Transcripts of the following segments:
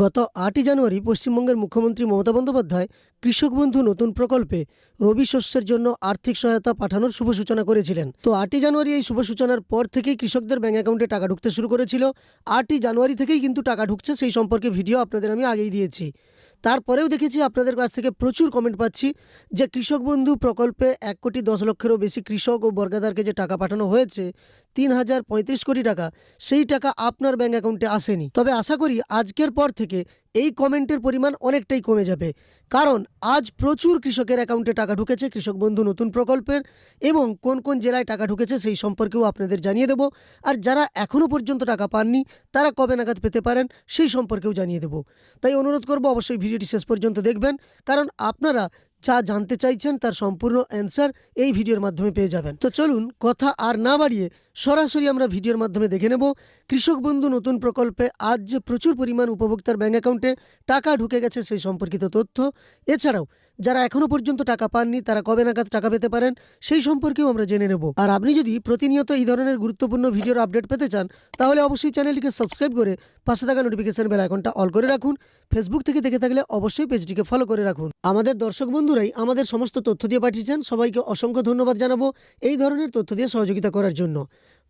গত ৮ই জানুয়ারি পশ্চিমবঙ্গের মুখ্যমন্ত্রী মমতা বন্দ্যোপাধ্যায় কৃষক বন্ধু নতুন প্রকল্পে রবি শস্যের জন্য আর্থিক সহায়তা পাঠানোর শুভ সূচনা করেছিলেন। তো ৮ই জানুয়ারি এই শুভ সূচনার পর থেকেই কৃষকদের ব্যাঙ্ক অ্যাকাউন্টে টাকা ঢুকতে শুরু করেছিল। ৮ই জানুয়ারি থেকেই কিন্তু টাকা ঢুকছে, সেই সম্পর্কে ভিডিও আপনাদের আমি আগেই দিয়েছি। তারপরেও দেখেছি আপনাদের কাছ থেকে প্রচুর কমেন্ট পাচ্ছি যে কৃষক বন্ধু প্রকল্পে ১,১০,০০,০০০-এরও বেশি কৃষক ও বর্গাদারকে যে টাকা পাঠানো হয়েছে ৩,০৩৫ কোটি টাকা, সেই টাকা আপনার ব্যাঙ্ক অ্যাকাউন্টে আসেনি। তবে আশা করি আজকের পর থেকে এই কমেন্টের পরিমাণ অনেকটাই কমে যাবে, কারণ আজ প্রচুর কৃষকের অ্যাকাউন্টে টাকা ঢুকেছে কৃষক বন্ধু নতুন প্রকল্পের, এবং কোন কোন জেলায় টাকা ঢুকেছে সেই সম্পর্কেও আপনাদের জানিয়ে দেব। আর যারা এখনও পর্যন্ত টাকা পাননি তারা কবে নাগাদ পেতে পারেন সেই সম্পর্কেও জানিয়ে দেব। তাই অনুরোধ করব অবশ্যই ভিডিওটি শেষ পর্যন্ত দেখবেন, কারণ আপনারা যা জানতে চাইছেন তার সম্পূর্ণ অ্যান্সার এই ভিডিওর মাধ্যমে পেয়ে যাবেন। তো চলুন কথা আর না বাড়িয়ে সরাসরি আমরা ভিডিওর মাধ্যমে দেখে নেব কৃষক বন্ধু নতুন প্রকল্পে আজ যে প্রচুর পরিমাণ উপভোক্তার ব্যাঙ্ক অ্যাকাউন্টে টাকা ঢুকে গেছে সেই সম্পর্কিত তথ্য। এছাড়াও যারা এখনও পর্যন্ত টাকা পাননি তারা কবে নাগাদ টাকা পেতে পারেন সেই সম্পর্কেও আমরা জেনে নেব। আর আপনি যদি প্রতিনিয়ত এই ধরনের গুরুত্বপূর্ণ ভিডিওর আপডেট পেতে চান তাহলে অবশ্যই চ্যানেলটিকে সাবস্ক্রাইব করে পাশে থাকা নোটিফিকেশন বেল আইকনটা অল করে রাখুন। ফেসবুক থেকে দেখে থাকলে অবশ্যই পেজটিকে ফলো করে রাখুন। আমাদের দর্শক বন্ধুরাই আমাদের সমস্ত তথ্য দিয়ে পাঠিয়েছেন, সবাইকে অসংখ্য ধন্যবাদ জানাবো এই ধরনের তথ্য দিয়ে সহযোগিতা করার জন্য।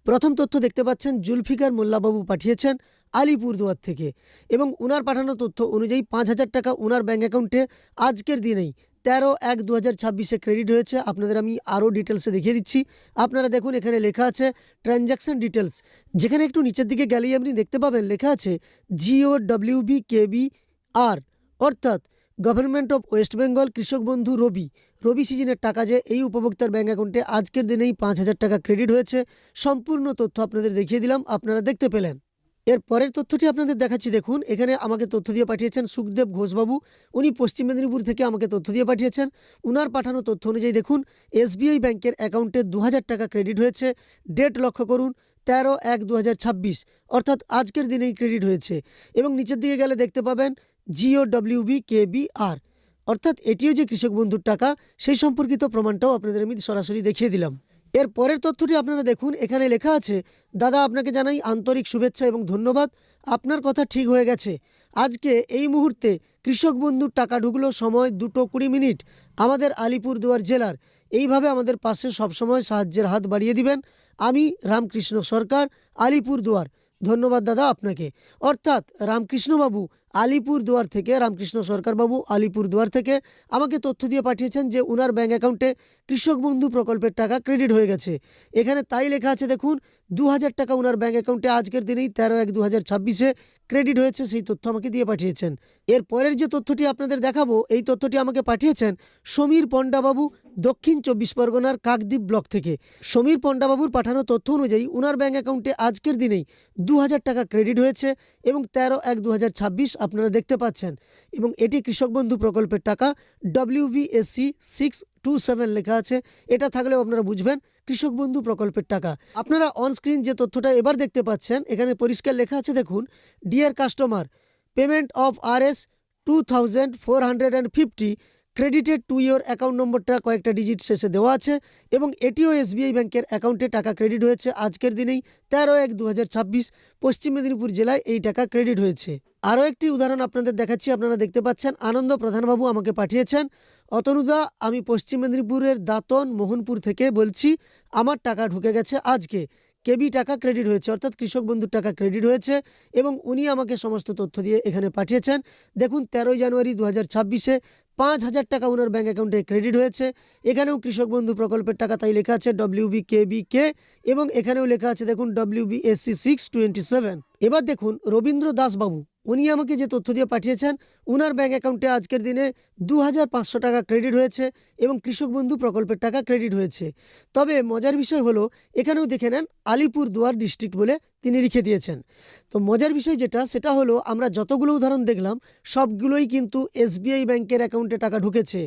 প্রথম তথ্য দেখতে পাচ্ছেন জুলফিকার মোল্লাবাবু পাঠিয়েছেন আলিপুরদুয়ার থেকে, এবং উনার পাঠানো তথ্য অনুযায়ী ৫,০০০ টাকা উনার ব্যাঙ্ক অ্যাকাউন্টে আজকের দিনেই ১৩/১/২০২৬ ক্রেডিট হয়েছে। আপনাদের আমি আরও ডিটেলসে দেখিয়ে দিচ্ছি। আপনারা দেখুন এখানে লেখা আছে ট্রানজ্যাকশন ডিটেলস, যেখানে একটু নিচের দিকে গেলেই আপনি দেখতে পাবেন লেখা আছে GOWBKBR, অর্থাৎ গভর্নমেন্ট অফ ওয়েস্ট বেঙ্গল কৃষক বন্ধু রবি সিজনের টাকা যে এই উপভোক্তার ব্যাঙ্ক অ্যাকাউন্টে আজকের দিনেই ৫,০০০ টাকা ক্রেডিট হয়েছে। সম্পূর্ণ তথ্য আপনাদের দেখিয়ে দিলাম, আপনারা দেখতে পেলেন। এর পরের তথ্যটি আপনাদের দেখাচ্ছি। দেখুন এখানে আমাকে তথ্য দিয়ে পাঠিয়েছেন সুখদেব ঘোষবাবু, উনি পশ্চিম মেদিনীপুর থেকে আমাকে তথ্য দিয়ে পাঠিয়েছেন। উনার পাঠানো তথ্য অনুযায়ী দেখুন SBI ব্যাংকের অ্যাকাউন্টে ২,০০০ টাকা ক্রেডিট হয়েছে। ডেট লক্ষ্য করুন ১৩/১/২০২৬, অর্থাৎ আজকের দিনেই ক্রেডিট হয়েছে। এবং নিচের দিকে গেলে দেখতে পাবেন GOWBKBR, অর্থাৎ এটিও যে কৃষক বন্ধুর টাকা সেই সম্পর্কিত প্রমাণটাও আপনাদের আমি সরাসরি দেখিয়ে দিলাম। এর পরের তথ্যটি আপনারা দেখুন এখানে লেখা আছে দাদা আপনাকে জানাই আন্তরিক শুভেচ্ছা এবং ধন্যবাদ, আপনার কথা ঠিক হয়ে গেছে। আজকে এই মুহূর্তে কৃষক বন্ধুর টাকা ঢুকলো, সময় 2:20 আমাদের আলিপুরদুয়ার জেলার। এইভাবে আমাদের পাশে সবসময় সাহায্যের হাত বাড়িয়ে দিবেন। আমি রামকৃষ্ণ সরকার, আলিপুরদুয়ার। ধন্যবাদ দাদা আপনাকে। অর্থাৎ রামকৃষ্ণবাবু আলিপুরদুয়ার থেকে, রামকৃষ্ণ সরকারবাবু আলিপুরদুয়ার থেকে আমাকে তথ্য দিয়ে পাঠিয়েছেন যে উনার ব্যাঙ্ক অ্যাকাউন্টে কৃষক বন্ধু প্রকল্পের টাকা ক্রেডিট হয়ে গেছে। এখানে তাই লেখা আছে দেখুন ২,০০০ টাকা উনার ব্যাঙ্ক অ্যাকাউন্টে আজকের দিনেই ১৩/১/২০২৬ ক্রেডিট হয়েছে, সেই তথ্য আমাকে দিয়ে পাঠিয়েছেন। এর পরের যে তথ্যটি আপনাদের দেখাবো এই তথ্যটি আমাকে পাঠিয়েছেন সমীর পণ্ডাবাবু, দক্ষিণ ২৪ পরগনার কাকদ্বীপ ব্লক থেকে। সমীর পণ্ডাবাবুর পাঠানো তথ্য অনুযায়ী উনার ব্যাঙ্ক অ্যাকাউন্টে আজকের দিনেই ২,০০০ টাকা ক্রেডিট হয়েছে এবং ১৩/১/২০২৬ আপনারা দেখতে পাচ্ছেন। এবং এটি কৃষক বন্ধু প্রকল্পের টাকা, WBSC 627 লেখা আছে। এটা থাকলেও আপনারা বুঝবেন কৃষক বন্ধু প্রকল্পের টাকা। আপনারা অন স্ক্রিন যে তথ্যটা এবার দেখতে পাচ্ছেন এখানে পরিষ্কার লেখা আছে দেখুন deer customer, payment of RS 2,450 credited to your account নম্বরটা কয়েকটা ডিজিট শেষে দেওয়া আছে, এবং এটিও SBI ব্যাংকের অ্যাকাউন্টে টাকা ক্রেডিট হয়েছে আজকের দিনেই ১৩/১/২০২৬ পশ্চিম মেদিনীপুর জেলায় এই টাকা ক্রেডিট হয়েছে। আরও একটি উদাহরণ আপনাদের দেখাচ্ছি। আপনারা দেখতে পাচ্ছেন আনন্দ প্রধানবাবু আমাকে পাঠিয়েছেন, অতনুদা আমি পশ্চিম মেদিনীপুরের দাঁতন মোহনপুর থেকে বলছি, আমার টাকা ঢুকে গেছে আজকে, কেবি টাকা ক্রেডিট হয়েছে, অর্থাৎ কৃষক বন্ধুর টাকা ক্রেডিট হয়েছে। এবং উনি আমাকে সমস্ত তথ্য দিয়ে এখানে পাঠিয়েছেন। দেখুন ১৩ জানুয়ারি ২০২৬ ৫,০০০ টাকা ওনার ব্যাঙ্ক অ্যাকাউন্টে ক্রেডিট হয়েছে। এখানেও কৃষক বন্ধু প্রকল্পের টাকা, তাই লেখা আছে WBKBK, এবং এখানেও লেখা আছে দেখুন WBSC 627। এবার দেখুন রবীন্দ্র দাসবাবু, উনি আমাকে যে তথ্য দিয়ে পাঠিয়েছেন উনার ব্যাঙ্ক অ্যাকাউন্টে আজকের দিনে ২,৫০০ টাকা ক্রেডিট হয়েছে এবং কৃষক বন্ধু প্রকল্পের টাকা ক্রেডিট হয়েছে। তবে মজার বিষয় হলো এখানেও দেখে নেন আলিপুরদুয়ার ডিস্ট্রিক্ট বলে তিনি লিখে দিয়েছেন। তো মজার বিষয় যেটা সেটা হলো আমরা যতগুলো উদাহরণ দেখলাম সবগুলোই কিন্তু SBI ব্যাংকের অ্যাকাউন্টে টাকা ঢুকেছে।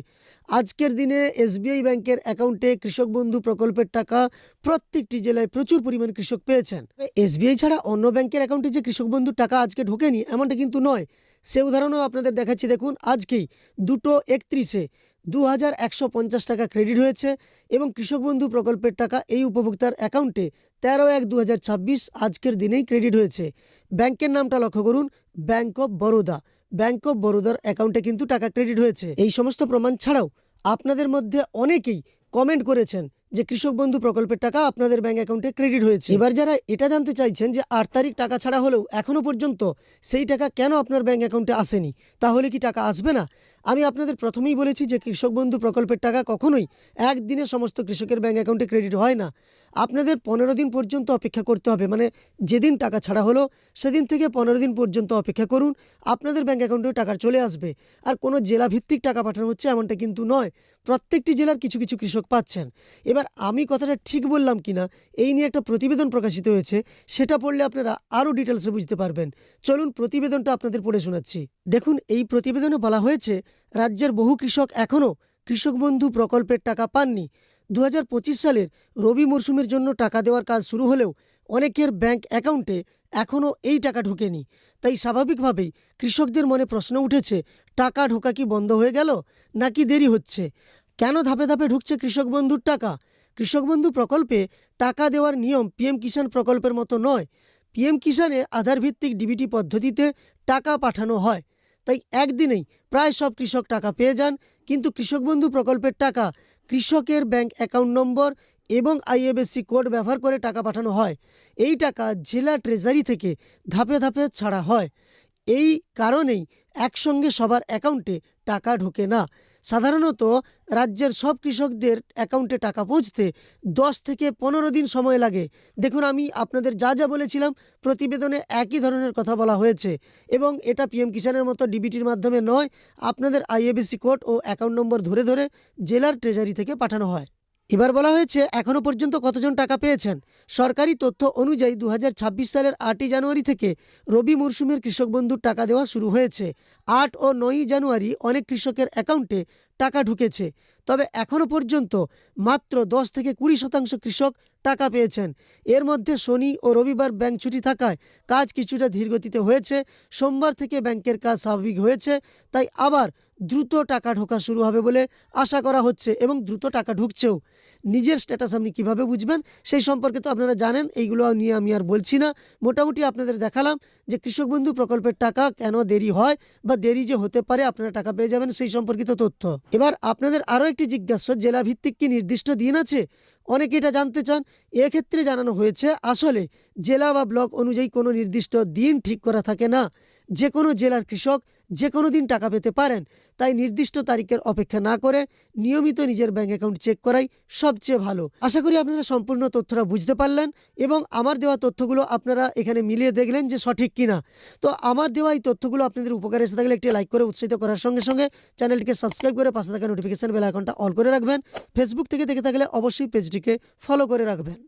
আজকের দিনে SBI ব্যাংকের অ্যাকাউন্টে কৃষক বন্ধু প্রকল্পের টাকা প্রত্যেকটি জেলায় প্রচুর পরিমাণ কৃষক পেয়েছেন। SBI ছাড়া অন্য ব্যাংকের অ্যাকাউন্টে যে কৃষক বন্ধুর টাকা আজকে ঢোকেনি এমনটা কিন্তু নয়। সে উদাহরণও আপনাদের দেখাচ্ছি। দেখুন আজকেই 2:31 ২,১৫০ টাকা ক্রেডিট হয়েছে এবং কৃষক বন্ধু প্রকল্পের টাকা এই উপভোক্তার অ্যাকাউন্টে ১৩/১/২০২৬ আজকের দিনেই ক্রেডিট হয়েছে। ব্যাংকের নামটা লক্ষ্য করুন bank of Baroda. Bank of বরোদার অ্যাকাউন্টে কিন্তু টাকা ক্রেডিট হয়েছে। এই সমস্ত প্রমাণ ছাড়াও আপনাদের মধ্যে অনেকেই কমেন্ট করেছেন যে কৃষক বন্ধু প্রকল্পের টাকা আপনাদের ব্যাংক অ্যাকাউন্টে ক্রেডিট হয়েছে। এবার যারা এটা জানতে চাইছেন যে 8 তারিখ টাকা ছাড়া হলেও এখনো পর্যন্ত সেই টাকা কেন আপনার ব্যাংক অ্যাকাউন্টে আসেনি, তাহলে কি টাকা আসবে না? আমি আপনাদের প্রথমেই বলেছি যে কৃষক বন্ধু প্রকল্পের টাকা কখনোই একদিনে সমস্ত কৃষকের ব্যাংক অ্যাকাউন্টে ক্রেডিট হয় না। আপনাদের 15 দিন পর্যন্ত অপেক্ষা করতে হবে, মানে যেদিন টাকা ছাড়া হলো সেদিন থেকে 15 দিন পর্যন্ত অপেক্ষা করুন, আপনাদের ব্যাংক অ্যাকাউন্টে টাকা চলে আসবে। আর কোনো জেলাভিত্তিক টাকা পাঠানো হচ্ছে এমনটা কিন্তু নয়, প্রত্যেকটি জেলার কিছু কিছু কৃষক পাচ্ছেন। এবার আমি কথাটা ঠিক বললাম কিনা এই নিয়ে একটা প্রতিবেদন প্রকাশিত হয়েছে, সেটা পড়লে আপনারা আরও ডিটেলসে বুঝতে পারবেন। চলুন প্রতিবেদনটা আপনাদের পড়ে শোনাচ্ছি। দেখুন, এই প্রতিবেদনে বলা হয়েছে রাজ্যের বহু কৃষক এখনও কৃষক বন্ধু প্রকল্পের টাকা পাননি। 2025 সালের রবি মরশুমের জন্য টাকা দেওয়ার কাজ শুরু হলেও অনেকের ব্যাংক অ্যাকাউন্টে এখনও এই টাকা ঢোকেনি। তাই স্বাভাবিকভাবেই কৃষকদের মনে প্রশ্ন উঠেছে, টাকা ঢোকা কি বন্ধ হয়ে গেল নাকি দেরি হচ্ছে? কেন ধাপে ধাপে ঢুকছে কৃষক বন্ধুর টাকা? কৃষক বন্ধু প্রকল্পে টাকা দেওয়ার নিয়ম পিএম কিষাণ প্রকল্পের মতো নয়। পিএম কিষাণে আধারভিত্তিক ডিবিটি পদ্ধতিতে টাকা পাঠানো হয়, তাই একদিনেই প্রায় সব কৃষক টাকা পেয়ে যান। কিন্তু কৃষক বন্ধু প্রকল্পের টাকা কৃষকের ব্যাংক অ্যাকাউন্ট নম্বর এবং আইএফএসসি কোড ব্যবহার করে টাকা পাঠানো হয়। এই টাকা জেলা ট্রেজারি থেকে ধাপে ধাপে ছাড়া হয়। এই কারণেই একসঙ্গে সবার অ্যাকাউন্টে টাকা ঢোকে না। সাধারণত রাজ্যের সব কৃষকদের অ্যাকাউন্টে টাকা পৌঁছতে 10 থেকে 15 দিন সময় লাগে। দেখুন, আমি আপনাদের যা যা বলেছিলাম প্রতিবেদনে একই ধরনের কথা বলা হয়েছে, এবং এটা পিএম কিষাণের মতো ডিবিটির মাধ্যমে নয়, আপনাদের IFSC code O account number ধরে ধরে জেলার ট্রেজারি থেকে পাঠানো হয়। এবার বলা হয়েছে এখনও পর্যন্ত কতজন টাকা পেয়েছেন। সরকারি তথ্য অনুযায়ী 2026 সালের 8ই জানুয়ারি থেকে রবি মরশুমের কৃষক বন্ধুর টাকা দেওয়া শুরু হয়েছে। 8 ও 9ই জানুয়ারি অনেক কৃষকের অ্যাকাউন্টে টাকা ঢুকেছে, তবে এখনও পর্যন্ত মাত্র 10 থেকে 20% কৃষক টাকা পেয়েছেন। এর মধ্যে শনি ও রবিবার ব্যাংক ছুটি থাকায় কাজ কিছুটা ধীরগতিতে হয়েছে। সোমবার থেকে ব্যাংকের কাজ স্বাভাবিক হয়েছে, তাই আবার দ্রুত টাকা ঢোকা শুরু হবে বলে আশা করা হচ্ছে, এবং দ্রুত টাকা ঢুকছেও। নিজের স্ট্যাটাস আপনি কীভাবে বুঝবেন সেই সম্পর্কে তো আপনারা জানেন, এইগুলো নিয়ে আমি আর বলছি না। মোটামুটি আপনাদের দেখালাম যে কৃষক বন্ধু প্রকল্পের টাকা কেন দেরি হয় বা দেরি যে হতে পারে আপনারা টাকা পেয়ে যাবেন সেই সম্পর্কিত তথ্য। এবার আপনাদের আরও একটি জিজ্ঞাসা, জেলাভিত্তিক কি নির্দিষ্ট দিন আছে? অনেকে এটা জানতে চান। এক্ষেত্রে জানানো হয়েছে আসলে জেলা বা ব্লক অনুযায়ী কোনো নির্দিষ্ট দিন ঠিক করা থাকে না। যে কোনো জেলার কৃষক যে কোনো দিন টাকা পেতে পারেন, তাই নির্দিষ্ট তারিখের অপেক্ষা না করে নিয়মিত নিজের ব্যাংক অ্যাকাউন্ট চেক করাই সবচেয়ে ভালো। আশা করি আপনারা সম্পূর্ণ তথ্যটা বুঝতে পারলেন, এবং আমার দেওয়া তথ্যগুলো আপনারা এখানে মিলিয়ে দেখলেন যে সঠিক কিনা। তো আমার দেওয়া এই তথ্যগুলো আপনাদের উপকারে এসে থাকলে একটি লাইক করে উৎসাহিত করার সঙ্গে সঙ্গে চ্যানেলটিকে সাবস্ক্রাইব করে পাশে থাকা নোটিফিকেশন বেল আইকনটা অল করে রাখবেন। ফেসবুক থেকে দেখে থাকলে অবশ্যই পেজটিকে ফলো করে রাখবেন।